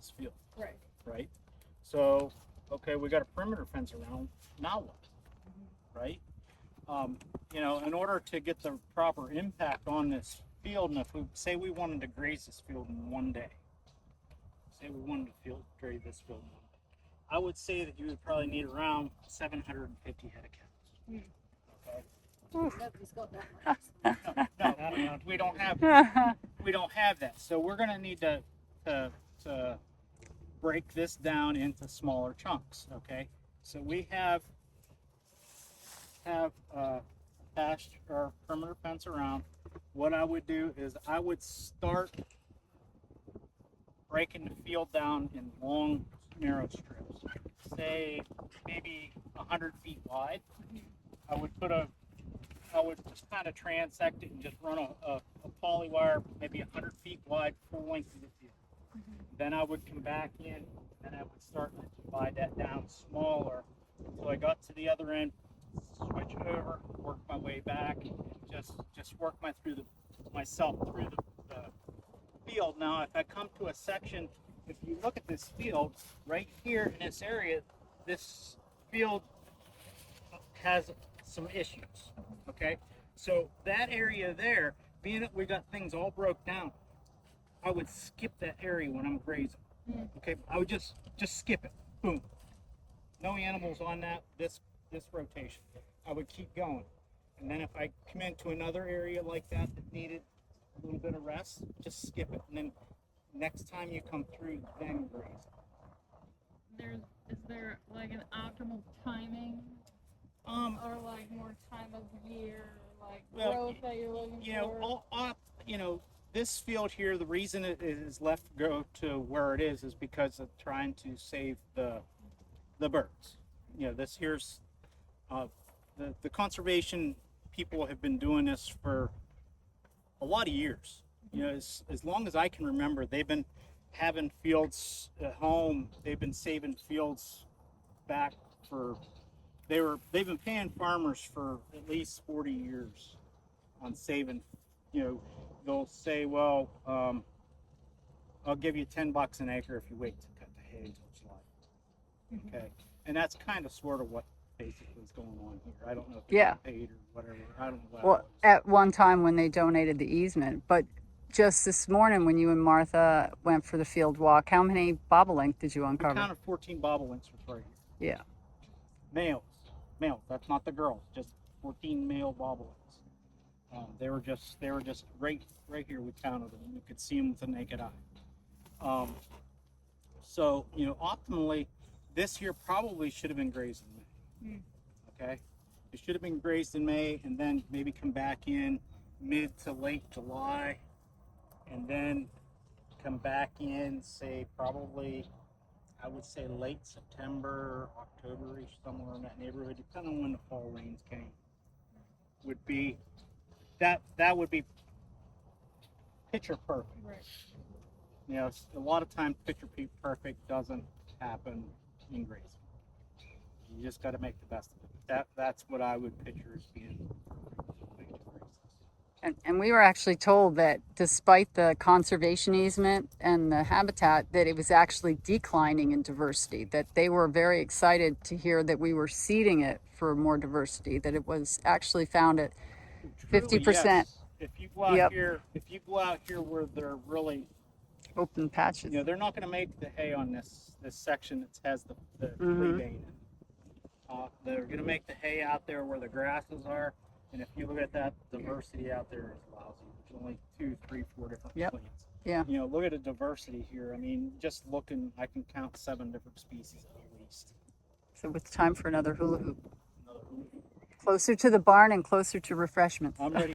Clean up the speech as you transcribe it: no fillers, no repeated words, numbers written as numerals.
this field. Right. Right? So, okay, we got a perimeter fence around, now what? Right? You know, in order to get the proper impact on this field, and if we say we wanted to graze this field in one day, say we wanted to graze this field in one day, I would say that you would probably need around 750 head of cows. Okay? Nobody's got that much. No, we don't have that. So we're going to need to break this down into smaller chunks. Okay, so we have patched our perimeter fence around. What I would do is I would start breaking the field down in long, narrow strips, say maybe 100 feet wide. I would just kind of transect it and just run a poly wire, maybe 100 feet wide, full length of the field. Then I would come back in and I would start to divide that down smaller until I got to the other end, switch over, work my way back, and just work myself through the field. Now, if I come to a section, if you look at this field right here in this area, this field has some issues. Okay, so that area there, being that we got things all broke down, I would skip that area when I'm grazing. Okay, I would just skip it. Boom. No animals on this rotation. I would keep going, and then if I come into another area like that needed a little bit of rest, just skip it, and then next time you come through, then graze. Is there like an optimal timing? Or like more time of year, like growth that you're looking for? This field here, the reason it is left go to where it is because of trying to save the birds. This here's the conservation people have been doing this for a lot of years. As long as I can remember, they've been having fields at home. They've been saving fields back for. They've been paying farmers for at least 40 years on saving. They'll say, well, I'll give you $10 an acre if you wait to cut the hay until July. Okay, and that's kind of sort of what basically is going on here. I don't know if it's paid or whatever. I don't know. Well, at one time when they donated the easement, but just this morning when you and Martha went for the field walk, how many bobolink did you uncover? We counted 14 bobolinks right here. Yeah. Males. That's not the girls. Just 14 male bobolinks. They were just right here. We counted them. We could see them with the naked eye. So optimally, this year probably should have been grazed in May. Okay, it should have been grazed in May, and then maybe come back in mid to late July, and then come back in, say probably, I would say late September, October-ish, somewhere in that neighborhood, depending on when the fall rains came. Would be that would be picture perfect. Right. A lot of times picture perfect doesn't happen in grazing. You just got to make the best of it. That's what I would picture as being. And we were actually told that despite the conservation easement and the habitat, that it was actually declining in diversity, that they were very excited to hear that we were seeding it for more diversity, that it was actually found at 50%. Yes. If you go out here where they're really open patches, they're not going to make the hay on this section that has the flea bane in it. They're going to make the hay out there where the grasses are. And if you look at that, diversity out there is lousy. There's only 2, 3, 4 different plants. Yeah. Look at the diversity here. I mean, just looking, I can count 7 different species at least. So it's time for another hula hoop. Closer to the barn and closer to refreshments. I'm ready.